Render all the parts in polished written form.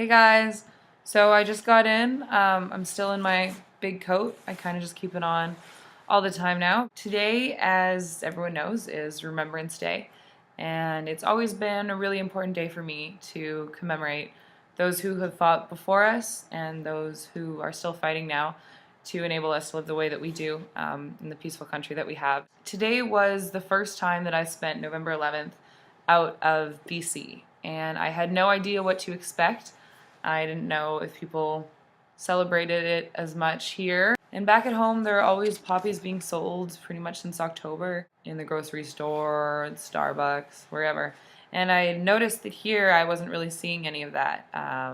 Hey guys, so I just got in. I'm still in my big coat. I kind of just keep it on all the time now. Today, as everyone knows, is Remembrance Day, and it's always been a really important day for me to commemorate those who have fought before us and those who are still fighting now to enable us to live the way that we do in the peaceful country that we have. Today was the first time that I spent November 11th out of BC, and I had no idea what to expect. I didn't know if people celebrated it as much here. And back at home, there are always poppies being sold pretty much since October in the grocery store, Starbucks, wherever. And I noticed that here I wasn't really seeing any of that. I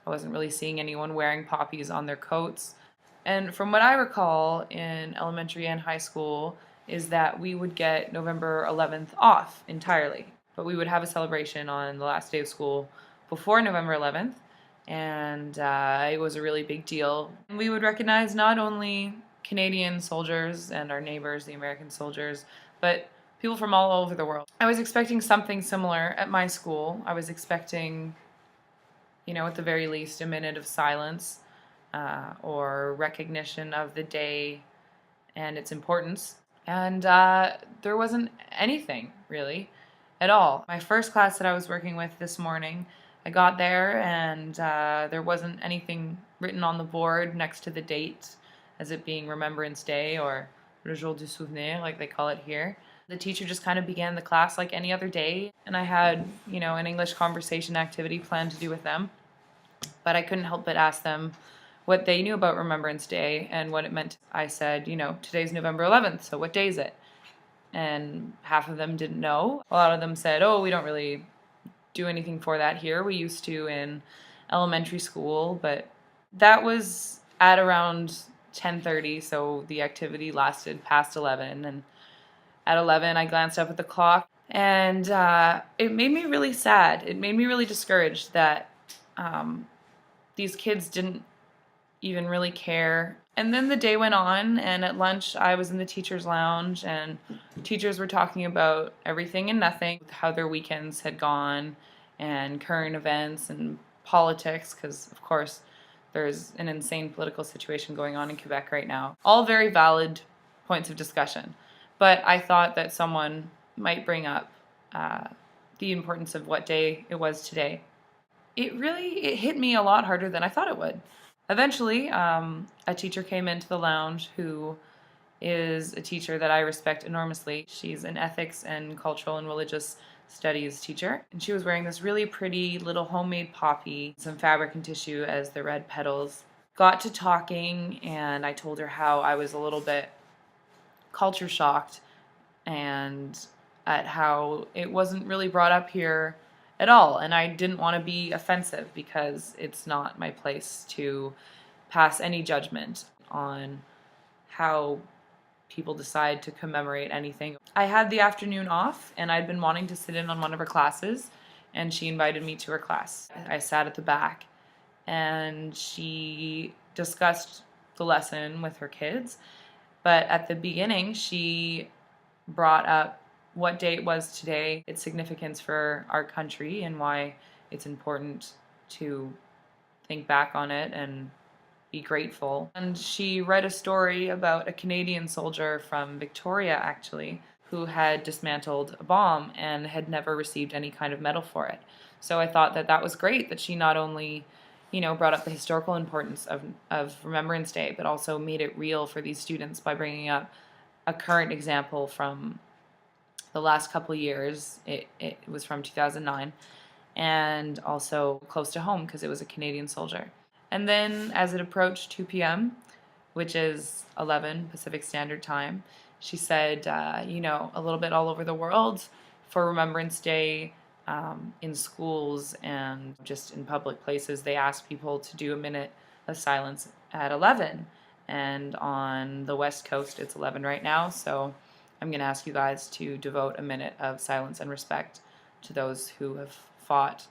wasn't really seeing anyone wearing poppies on their coats. And from what I recall in elementary and high school is that we would get November 11th off entirely. But we would have a celebration on the last day of school before November 11th, and it was a really big deal. We would recognize not only Canadian soldiers and our neighbors, the American soldiers, but people from all over the world. I was expecting something similar at my school. I was expecting, at the very least, a minute of silence or recognition of the day and its importance. And there wasn't anything, really, at all. My first class that I was working with this morning, I got there and there wasn't anything written on the board next to the date as it being Remembrance Day or Le Jour du Souvenir, like they call it here. The teacher just kind of began the class like any other day, and I had, an English conversation activity planned to do with them. But I couldn't help but ask them what they knew about Remembrance Day and what it meant. I said, today's November 11th, so what day is it? And half of them didn't know. A lot of them said, oh, we don't really do anything for that here. We used to in elementary school, but that was at around 10:30, so the activity lasted past 11. And at 11, I glanced up at the clock, and it made me really sad. It made me really discouraged that these kids didn't even really care. And then the day went on, and at lunch I was in the teacher's lounge, and teachers were talking about everything and nothing, how their weekends had gone, and current events and politics, because of course there's an insane political situation going on in Quebec right now. All very valid points of discussion. But I thought that someone might bring up the importance of what day it was today. It hit me a lot harder than I thought it would. Eventually, a teacher came into the lounge who is a teacher that I respect enormously. She's an ethics and cultural and religious studies teacher, and she was wearing this really pretty little homemade poppy, some fabric and tissue as the red petals. Got to talking, and I told her how I was a little bit culture shocked and at how it wasn't really brought up here at all, and I didn't want to be offensive because it's not my place to pass any judgment on how people decide to commemorate anything. I had the afternoon off, and I'd been wanting to sit in on one of her classes, and she invited me to her class. I sat at the back, and she discussed the lesson with her kids, but at the beginning she brought up what day it was today, its significance for our country, and why it's important to think back on it and be grateful. And she read a story about a Canadian soldier from Victoria, actually, who had dismantled a bomb and had never received any kind of medal for it. So I thought that that was great that she not only, brought up the historical importance of Remembrance Day, but also made it real for these students by bringing up a current example from the last couple years. It was from 2009, and also close to home because it was a Canadian soldier. And then as it approached 2 p.m., which is 11 Pacific Standard Time, she said, a little bit all over the world for Remembrance Day, in schools and just in public places, they ask people to do a minute of silence at 11. And on the West Coast, it's 11 right now, so I'm going to ask you guys to devote a minute of silence and respect to those who have fought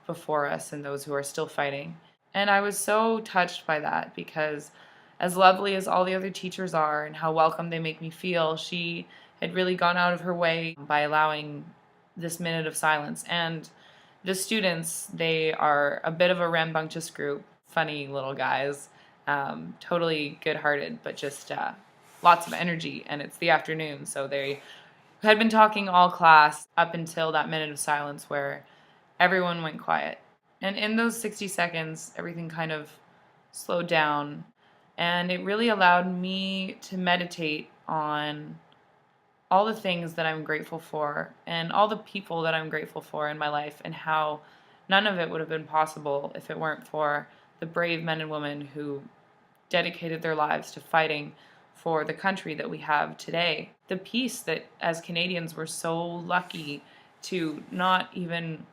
before us and those who are still fighting. And I was so touched by that because as lovely as all the other teachers are and how welcome they make me feel, she had really gone out of her way by allowing this minute of silence. And The students, they are a bit of a rambunctious group, funny little guys, totally good-hearted, but just lots of energy, and it's the afternoon, so they had been talking all class up until that minute of silence where everyone went quiet. And in those 60 seconds, everything kind of slowed down, and it really allowed me to meditate on all the things that I'm grateful for and all the people that I'm grateful for in my life, and how none of it would have been possible if it weren't for the brave men and women who dedicated their lives to fighting for the country that we have today. The peace that as Canadians we're so lucky to not even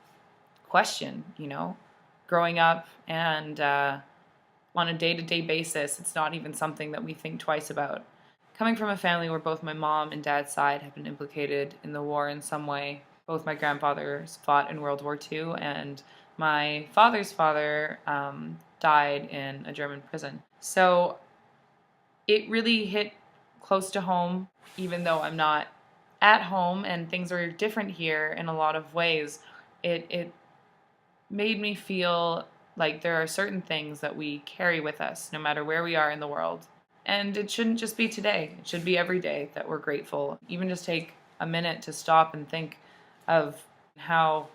question, growing up, and on a day-to-day basis, it's not even something that we think twice about. Coming from a family where both my mom and dad's side have been implicated in the war in some way, both my grandfathers fought in World War II, and my father's father died in a German prison. So it really hit close to home, even though I'm not at home and things are different here in a lot of ways. It made me feel like there are certain things that we carry with us no matter where we are in the world. And it shouldn't just be today. It should be every day that we're grateful. Even just take a minute to stop and think of how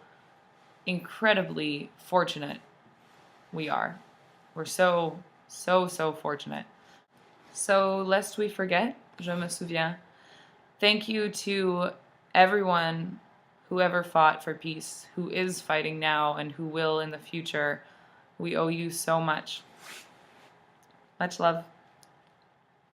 incredibly fortunate we are. We're so, so, so fortunate. So, lest we forget, je me souviens. Thank you to everyone who ever fought for peace, who is fighting now, and who will in the future. We owe you so much. Much love.